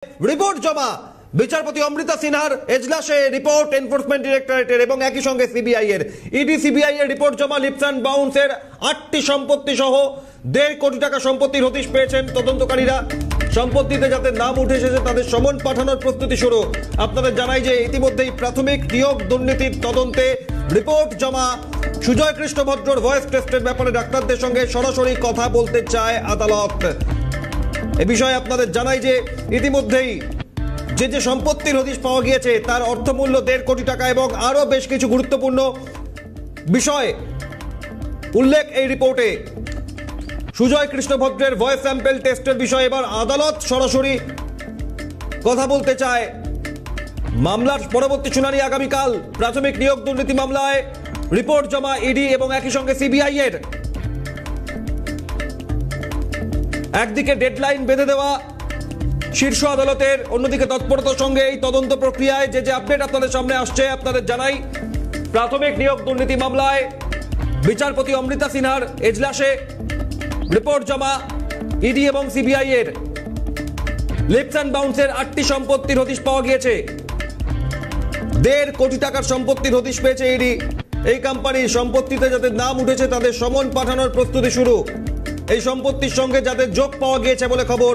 Report জমা বিচারপতি অমৃতা সিনহার এজলাসে রিপোর্ট এনফোর্সমেন্ট ডিরেক্টরেটের এবং একই সঙ্গে সিবিআই এর ইডি সিবিআই এর রিপোর্ট জমা লিপস অ্যান্ড বাউন্সের 8টি সম্পত্তি সহ 1.5 কোটি টাকা সম্পত্তির হদিশ পেয়েছেন তদন্তকারীরা। সম্পত্তিতে যাদের নাম উঠে এসেছে তাদের সমন পাঠানোর প্রস্তুতি শুরু। আপনাদের জানাই যে ইতিমধ্যেই প্রাথমিক নিয়োগ দুর্নীতির তদন্তে রিপোর্ট জমা। সুজয় কৃষ্ণ ভদ্রর ভয়েস টেস্টের ব্যাপারে ডাক্তারদের সঙ্গে সরাসরি কথা বলতে চায় আদালত। এ বিষয়ে আপনাদের জানাই যে ইতিমধ্যেই যে সম্পত্তির হদিশ পাওয়া গিয়েছে তার অর্থমূল্য 1.5 কোটি টাকা এবং আরো বেশ কিছু গুরুত্বপূর্ণ বিষয় উল্লেখ এই রিপোর্টে। সুজয় কৃষ্ণ ভদ্রের ভয়েস স্যাম্পল টেস্টের বিষয়ে এবার আদালত সরাসরি কথা বলতে চায়। মামলার পরবর্তী শুনানি আগামীকাল। প্রাথমিক নিয়োগ দুর্নীতি মামলায় রিপোর্ট জমা ইডি এবং একই সঙ্গে সিবিআই এর। একদিকে ডেডলাইন বেঁধে দেওয়া শীর্ষ আদালতের, অন্যদিকে তৎপরতার সঙ্গে এই তদন্ত প্রক্রিয়ায় যে আপডেট আপনাদের সামনে আসছে আপনাদের জানাই। প্রাথমিক নিয়োগ দুর্নীতি মামলায় বিচারপতি অমৃতা সিনহার এজলাসে রিপোর্ট জমা ইডি এবং সিবিআই এর। লিপস অ্যান্ড বাউন্সের 8টি সম্পত্তির হদিশ পাওয়া গিয়েছে। 1.5 কোটি টাকার সম্পত্তির হদিশ পেয়েছে ইডি। এই কোম্পানির সম্পত্তিতে যাদের নাম উঠেছে তাদের সমন পাঠানোর প্রস্তুতি শুরু। এই সম্পত্তির সঙ্গে যাদের যোগ পাওয়া গিয়েছে বলে খবর।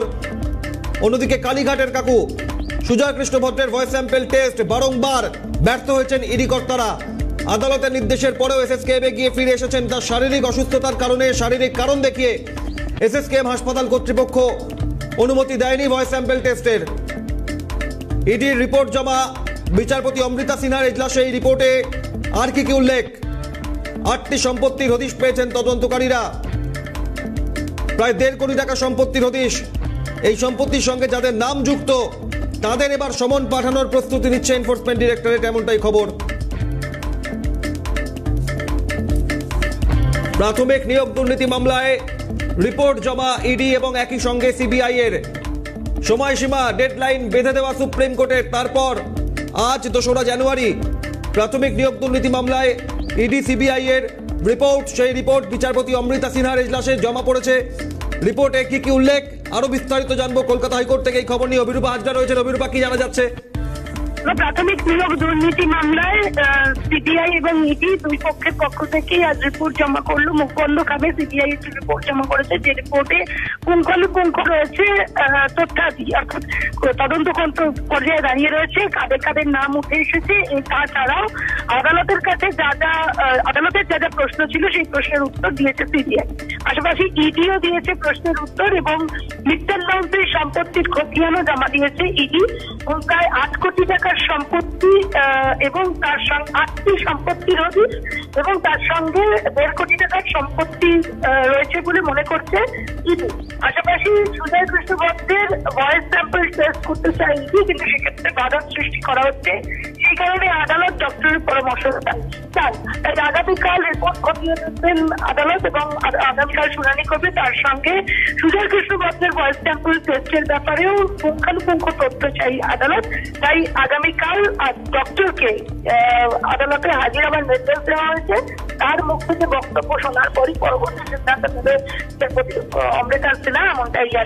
অন্যদিকে কালীঘাটের কাকু সুজয় কৃষ্ণ ভদ্রের ভয়েস স্যাম্পল টেস্ট বারংবার ব্যর্থ হয়েছেন ইডি কর্তারা। আদালতের নির্দেশের পরেও এসএসকেএমে গিয়ে ফিরে এসেছেন তার শারীরিক অসুস্থতার কারণে। শারীরিক কারণ দেখিয়ে এসএসকেএম হাসপাতাল কর্তৃপক্ষ অনুমতি দেয়নি ভয়েস স্যাম্পল টেস্টের। ইডির রিপোর্ট জমা বিচারপতি অমৃতা সিনহার এজলাসে। এই রিপোর্টে আর কি উল্লেখ? 8টি সম্পত্তির হদিশ পেয়েছেন তদন্তকারীরা। প্রায় 1.5 কোটি টাকা সম্পত্তির হদিশ। এই সম্পত্তির সঙ্গে যাদের নাম যুক্ত তাদের এবার সমন পাঠানোর প্রস্তুতি নিচ্ছে এনফোর্সমেন্ট ডিরেক্টরেট, এমনটাই খবর। প্রাথমিক নিয়োগ দুর্নীতি মামলায় রিপোর্ট জমা ইডি এবং একই সঙ্গে সিবিআই এর। সময়সীমা ডেডলাইন বেঁধে দেওয়া সুপ্রিম কোর্টের। তারপর আজ 2রা জানুয়ারি প্রাথমিক নিয়োগ দুর্নীতি মামলায় ইডি সিবিআই এর রিপোর্ট। সেই রিপোর্ট বিচারপতি অমৃতা সিনহার এজলাসে জমা পড়েছে। রিপোর্টে কি উল্লেখ আরো বিস্তারিত জানবো। কলকাতা হাইকোর্ট থেকে এই খবর নিয়ে অভিরূপা হাজরা রয়েছেন। অভিরূপা, কি জানা যাচ্ছে? প্রাথমিক নিয়োগ দুর্নীতি মামলায় সিবিআই এবং ইডি দুই পক্ষের পক্ষ থেকেই আজ রিপোর্ট জমা করলো। মুখবন্ধভাবে সিবিআই রিপোর্ট জমা করেছে, যে রিপোর্টে পুঙ্খানুপুঙ্খ রয়েছে তথ্যাদি, অর্থাৎ তদন্ত পর্যায়ে দাঁড়িয়ে রয়েছে কাদের কাদের নাম উঠে এসেছে। তাছাড়াও আদালতের কাছে আদালতের যা প্রশ্ন ছিল সেই প্রশ্নের উত্তর দিয়েছে সিবিআই। পাশাপাশি ইডিও দিয়েছে প্রশ্নের উত্তর এবং লিপস অ্যান্ড বাউন্সের সম্পত্তির খতিয়ানও জমা দিয়েছে ইডি। প্রায় 8 কোটি টাকার সম্পত্তি এবং তার সঙ্গে 8টি সম্পত্তির হদিশ এবং তার সঙ্গে 1.5 কোটি টাকার সম্পত্তি রয়েছে বলে মনে করছে ইডি। পাশাপাশি সুজয় কৃষ্ণ ভদ্রের ভয়েস স্যাম্পল টেস্ট করতে চায় ইডি, কিন্তু সেক্ষেত্রে বাধার সৃষ্টি করা হচ্ছে। সেই কারণে আদালত ডক্টরের পরামর্শ চান। তাই আগামীকাল রিপোর্ট খতিয়ে দেখবেন আদালত এবং আগামীকাল শুনানি করবে। তার সঙ্গে সুজয় কৃষ্ণ ভদ্রের ভয়েস স্যাম্পল টেস্টের ব্যাপারেও পুঙ্খানুপুঙ্খ তথ্য চাই আদালত। তাই আগামীকাল ডক্টরকে আদালতে হাজির হওয়ার নির্দেশ দেওয়া হয়েছে। তার মুখ থেকে বক্তব্য শোনার পরই পরবর্তী সিদ্ধান্ত নেবে অমৃতা সিনহা, এমনটাই জানি।